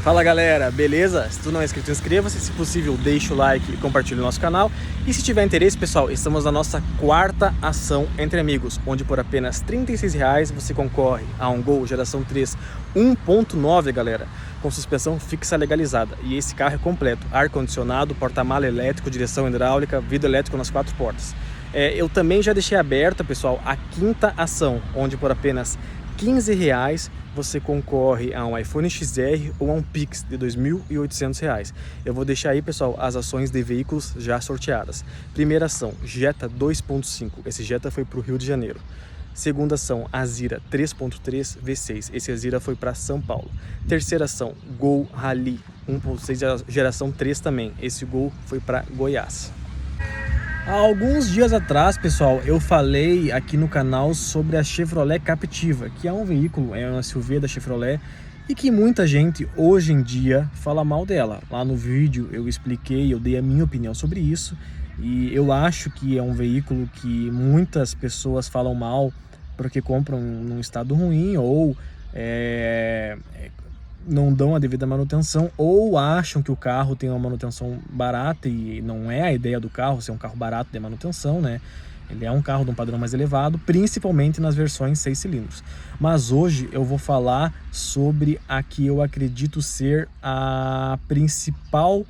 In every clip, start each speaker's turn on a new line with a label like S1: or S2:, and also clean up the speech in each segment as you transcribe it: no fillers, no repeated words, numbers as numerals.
S1: Fala galera, beleza? Se tu não é inscrito, inscreva-se, se possível deixa o like e compartilhe o nosso canal. E se tiver interesse, pessoal, estamos na nossa quarta ação entre amigos, onde por apenas R$ 36,00 você concorre a um Gol geração 3 1.9, galera, com suspensão fixa legalizada. E esse carro é completo, ar-condicionado, porta-mala elétrico, direção hidráulica, vidro elétrico nas 4 portas. Eu também já deixei aberta, pessoal, a quinta ação, onde por apenas R$ 15,00 você concorre a um iPhone XR ou a um Pix de R$ 2.800. Eu vou deixar aí, pessoal, as ações de veículos já sorteadas. Primeira ação, Jetta 2.5. Esse Jetta foi para o Rio de Janeiro. Segunda ação, Azira 3.3 V6. Esse Azira foi para São Paulo. Terceira ação, Gol Rally 1.6 geração 3 também. Esse Gol foi para Goiás. Há alguns dias atrás, pessoal, eu falei aqui no canal sobre a Chevrolet Captiva, que é um veículo, é uma SUV da Chevrolet e que muita gente hoje em dia fala mal dela. Lá no vídeo eu expliquei, eu dei a minha opinião sobre isso e eu acho que é um veículo que muitas pessoas falam mal porque compram num estado ruim ou não dão a devida manutenção ou acham que o carro tem uma manutenção barata e não é a ideia do carro ser um carro barato de manutenção, né? Ele é um carro de um padrão mais elevado, principalmente nas versões 6 cilindros. Mas hoje eu vou falar sobre a que eu acredito ser a principal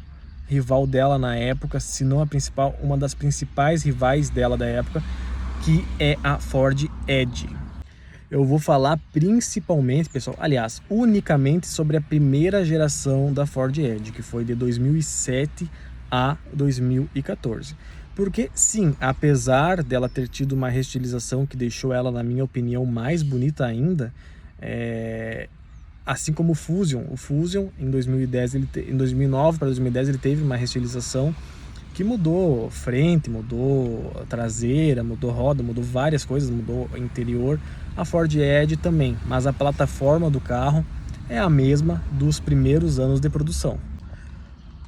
S1: rival dela na época, se não a principal, uma das principais rivais dela da época, que é a Ford Edge. Eu vou falar principalmente, pessoal, aliás, unicamente sobre a primeira geração da Ford Edge, que foi de 2007 a 2014. Porque, sim, apesar dela ter tido uma restilização que deixou ela, na minha opinião, mais bonita ainda, assim como o Fusion em 2010, em 2009 para 2010 ele teve uma restilização que mudou frente, mudou traseira, mudou roda, mudou várias coisas, mudou interior. A Ford Edge também, mas a plataforma do carro é a mesma dos primeiros anos de produção.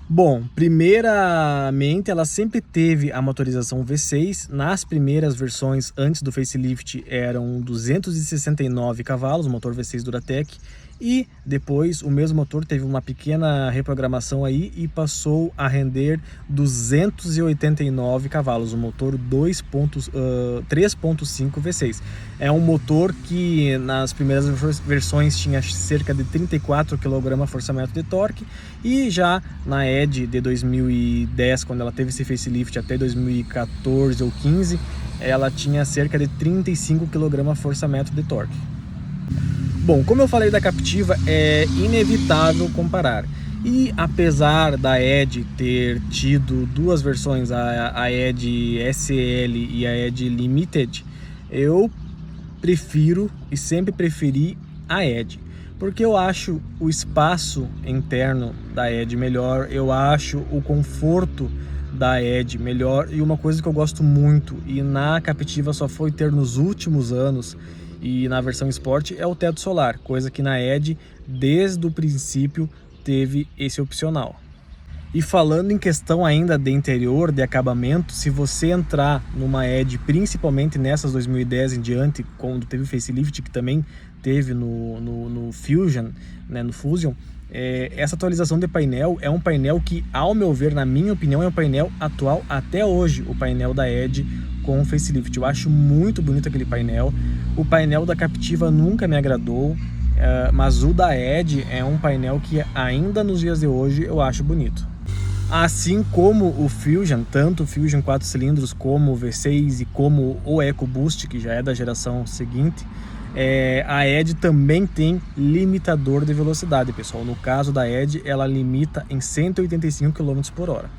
S1: Bom, primeiramente ela sempre teve a motorização V6, nas primeiras versões antes do facelift eram 269 cavalos, motor V6 Duratec, e depois o mesmo motor teve uma pequena reprogramação aí e passou a render 289 cavalos, o motor 3.5 V6. É um motor que nas primeiras versões tinha cerca de 34 kgfm de torque e já na Edge de 2010, quando ela teve esse facelift até 2014 ou 15, ela tinha cerca de 35 kgfm de torque. Bom, como eu falei da Captiva, é inevitável comparar. E apesar da Edge ter tido duas versões, a Edge SL e a Edge Limited, eu prefiro e sempre preferi a Edge. Porque eu acho o espaço interno da Edge melhor, eu acho o conforto da Edge melhor. E uma coisa que eu gosto muito, e na Captiva só foi ter nos últimos anos, e na versão Sport, é o teto solar, coisa que na Edge, desde o princípio, teve esse opcional. E falando em questão ainda de interior, de acabamento, se você entrar numa Edge, principalmente nessas 2010 em diante, quando teve o facelift, que também teve no Fusion, né, no Fusion, essa atualização de painel é um painel que, ao meu ver, na minha opinião, é o painel atual até hoje, o painel da Edge com o facelift. Eu acho muito bonito aquele painel. O painel da Captiva nunca me agradou, mas o da Edge é um painel que ainda nos dias de hoje eu acho bonito. Assim como o Fusion, tanto o Fusion 4 cilindros como o V6 e como o EcoBoost, que já é da geração seguinte, a Edge também tem limitador de velocidade, pessoal. No caso da Edge, ela limita em 185 km/h.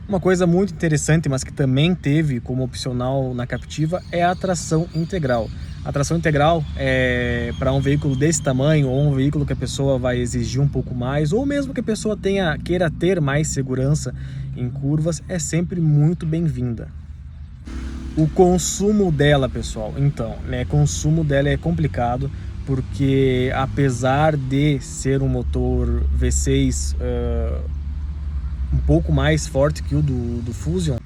S1: Uma coisa muito interessante, mas que também teve como opcional na Captiva, é a tração integral. A tração integral para um veículo desse tamanho, ou um veículo que a pessoa vai exigir um pouco mais, ou mesmo que a pessoa queira ter mais segurança em curvas, é sempre muito bem-vinda. O consumo dela, pessoal, então, consumo dela é complicado, porque apesar de ser um motor V6 um pouco mais forte que o do Fusion,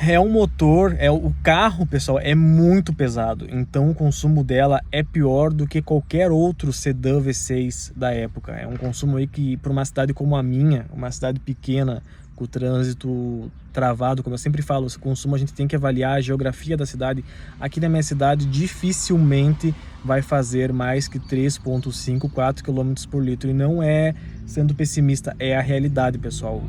S1: É um motor, o carro, pessoal, é muito pesado, então o consumo dela é pior do que qualquer outro sedã V6 da época. É um consumo aí que, para uma cidade como a minha, uma cidade pequena, com o trânsito travado, como eu sempre falo, esse consumo a gente tem que avaliar a geografia da cidade. Aqui na minha cidade, dificilmente vai fazer mais que 3,5, 4 km por litro, e não é sendo pessimista, é a realidade, pessoal.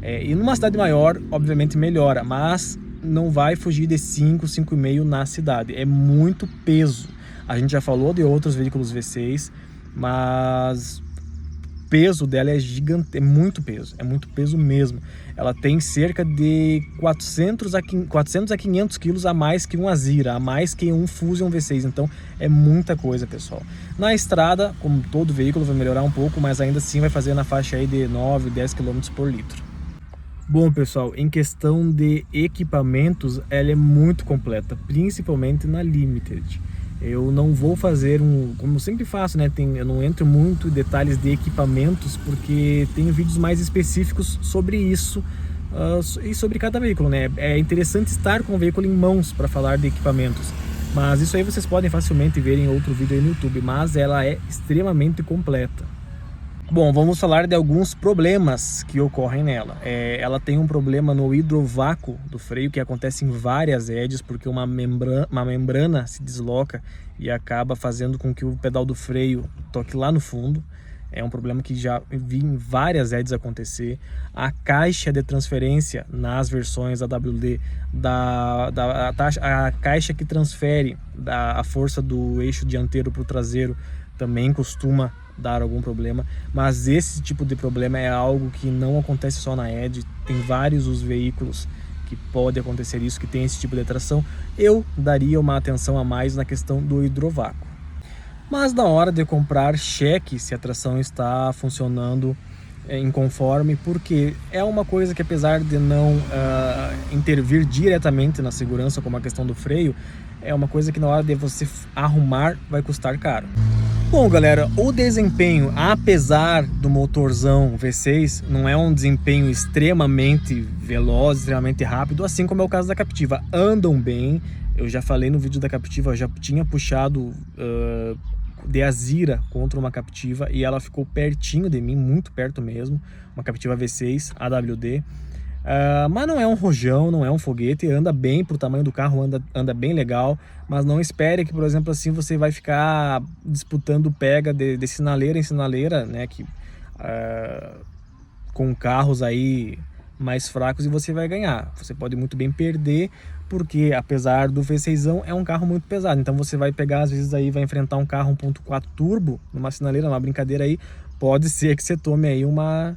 S1: E numa cidade maior, obviamente melhora, mas não vai fugir de 5, 5,5 na cidade. É muito peso. A gente já falou de outros veículos V6, mas o peso dela é gigante, é muito peso mesmo. Ela tem cerca de 400 a 500 quilos a mais que um Azira, a mais que um Fusion V6, então é muita coisa, pessoal. Na estrada, como todo veículo, vai melhorar um pouco, mas ainda assim vai fazer na faixa aí de 9, 10 km por litro. Bom, pessoal, em questão de equipamentos, ela é muito completa, principalmente na Limited. Eu não vou fazer como eu sempre faço, né? Eu não entro muito em detalhes de equipamentos, porque tem vídeos mais específicos sobre isso e sobre cada veículo, né? É interessante estar com o veículo em mãos para falar de equipamentos, mas isso aí vocês podem facilmente ver em outro vídeo aí no YouTube, mas ela é extremamente completa. Bom, vamos falar de alguns problemas que ocorrem nela. Ela tem um problema no hidrovácuo do freio, que acontece em várias EDs, porque uma membrana se desloca e acaba fazendo com que o pedal do freio toque lá no fundo. É um problema que já vi em várias EDs acontecer. A caixa de transferência nas versões AWD, a caixa que transfere a força do eixo dianteiro para o traseiro, também costuma dar algum problema, mas esse tipo de problema é algo que não acontece só na ED, tem vários os veículos que pode acontecer isso, que tem esse tipo de tração. Eu daria uma atenção a mais na questão do hidrovácuo. Mas na hora de comprar, cheque se a tração está funcionando em conforme, porque é uma coisa que, apesar de não intervir diretamente na segurança, como a questão do freio, é uma coisa que na hora de você arrumar vai custar caro. Bom, galera, o desempenho, apesar do motorzão V6, não é um desempenho extremamente veloz, extremamente rápido, assim como é o caso da Captiva. Andam bem, eu já falei no vídeo da Captiva, eu já tinha puxado de Azira contra uma Captiva e ela ficou pertinho de mim, muito perto mesmo, uma Captiva V6 AWD. Mas não é um rojão, não é um foguete, anda bem pro tamanho do carro, anda bem legal, mas não espere que, por exemplo, assim você vai ficar disputando pega de sinaleira em sinaleira, né, com carros aí mais fracos, e você vai ganhar. Você pode muito bem perder, porque apesar do V6ão é um carro muito pesado, então você vai pegar, às vezes aí vai enfrentar um carro 1.4 turbo numa sinaleira, numa brincadeira aí, pode ser que você tome aí uma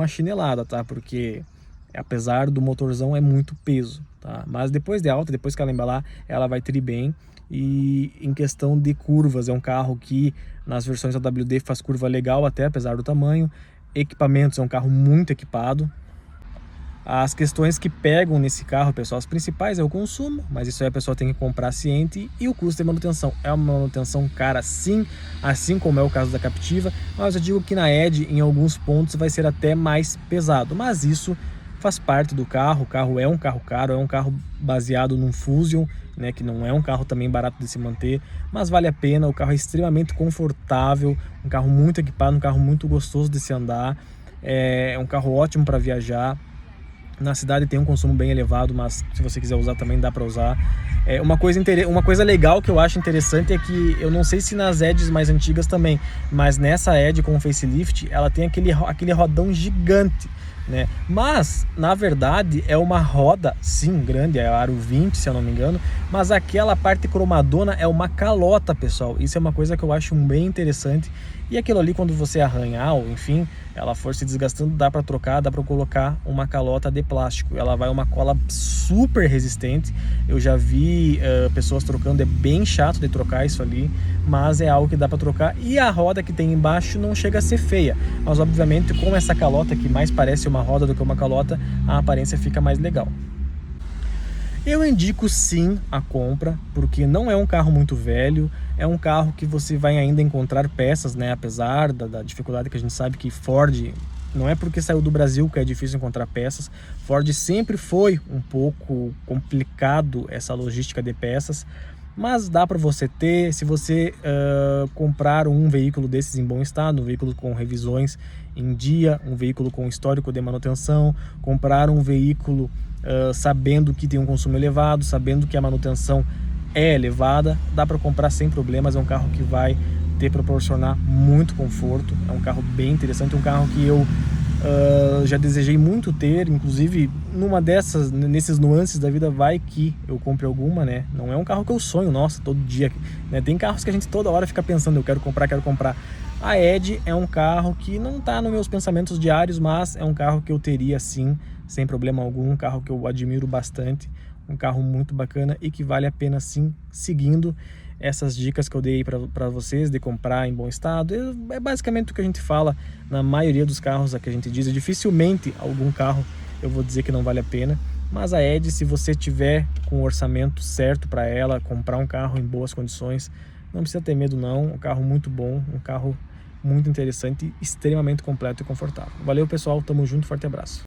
S1: chinelada, tá? Porque apesar do motorzão é muito peso, tá? Mas depois de alta, depois que ela embalar, ela vai tri bem. E em questão de curvas, é um carro que nas versões AWD faz curva legal até, apesar do tamanho. Equipamentos, é um carro muito equipado. As questões que pegam nesse carro, pessoal, as principais é o consumo, mas isso aí a pessoa tem que comprar ciente, e o custo de manutenção. É uma manutenção cara sim, assim como é o caso da Captiva, mas eu digo que na ED, em alguns pontos, vai ser até mais pesado, mas isso faz parte do carro. O carro é um carro caro, é um carro baseado num Fusion, né, que não é um carro também barato de se manter, mas vale a pena. O carro é extremamente confortável, um carro muito equipado, um carro muito gostoso de se andar, é um carro ótimo para viajar. Na cidade tem um consumo bem elevado, mas se você quiser usar também dá para usar. Uma coisa legal que eu acho interessante é que, eu não sei se nas EDs mais antigas também, mas nessa ED com o facelift, ela tem aquele rodão gigante, né? Mas, na verdade, é uma roda, sim, grande, é aro 20, se eu não me engano, mas aquela parte cromadona é uma calota, pessoal. Isso é uma coisa que eu acho bem interessante. E aquilo ali, quando você arranhar, ou enfim, ela for se desgastando, dá para trocar, dá para colocar uma calota de plástico. Ela vai uma cola super resistente. Eu já vi pessoas trocando, é bem chato de trocar isso ali, mas é algo que dá para trocar. E a roda que tem embaixo não chega a ser feia, mas obviamente com essa calota que mais parece uma roda do que uma calota, a aparência fica mais legal. Eu indico sim a compra, porque não é um carro muito velho, é um carro que você vai ainda encontrar peças, né? Apesar da dificuldade que a gente sabe que Ford Não é porque saiu do Brasil que é difícil encontrar peças. Ford sempre foi um pouco complicado essa logística de peças, mas dá para você ter, se você comprar um veículo desses em bom estado, um veículo com revisões em dia, um veículo com histórico de manutenção, comprar um veículo sabendo que tem um consumo elevado, sabendo que a manutenção é elevada, dá para comprar sem problemas. É um carro que vai proporcionar muito conforto, é um carro bem interessante, um carro que eu já desejei muito ter, inclusive nesses nuances da vida vai que eu compre alguma, né? Não é um carro que eu sonho, nossa, todo dia, né? Tem carros que a gente toda hora fica pensando, eu quero comprar, quero comprar. A Edge é um carro que não está nos meus pensamentos diários, mas é um carro que eu teria sim, sem problema algum, um carro que eu admiro bastante, um carro muito bacana e que vale a pena sim, seguindo essas dicas que eu dei para vocês de comprar em bom estado. É basicamente o que a gente fala na maioria dos carros que a gente diz. Dificilmente algum carro eu vou dizer que não vale a pena, mas a Edge, se você tiver com o orçamento certo para ela, comprar um carro em boas condições, não precisa ter medo não, um carro muito bom, um carro muito interessante, extremamente completo e confortável. Valeu pessoal, tamo junto, forte abraço.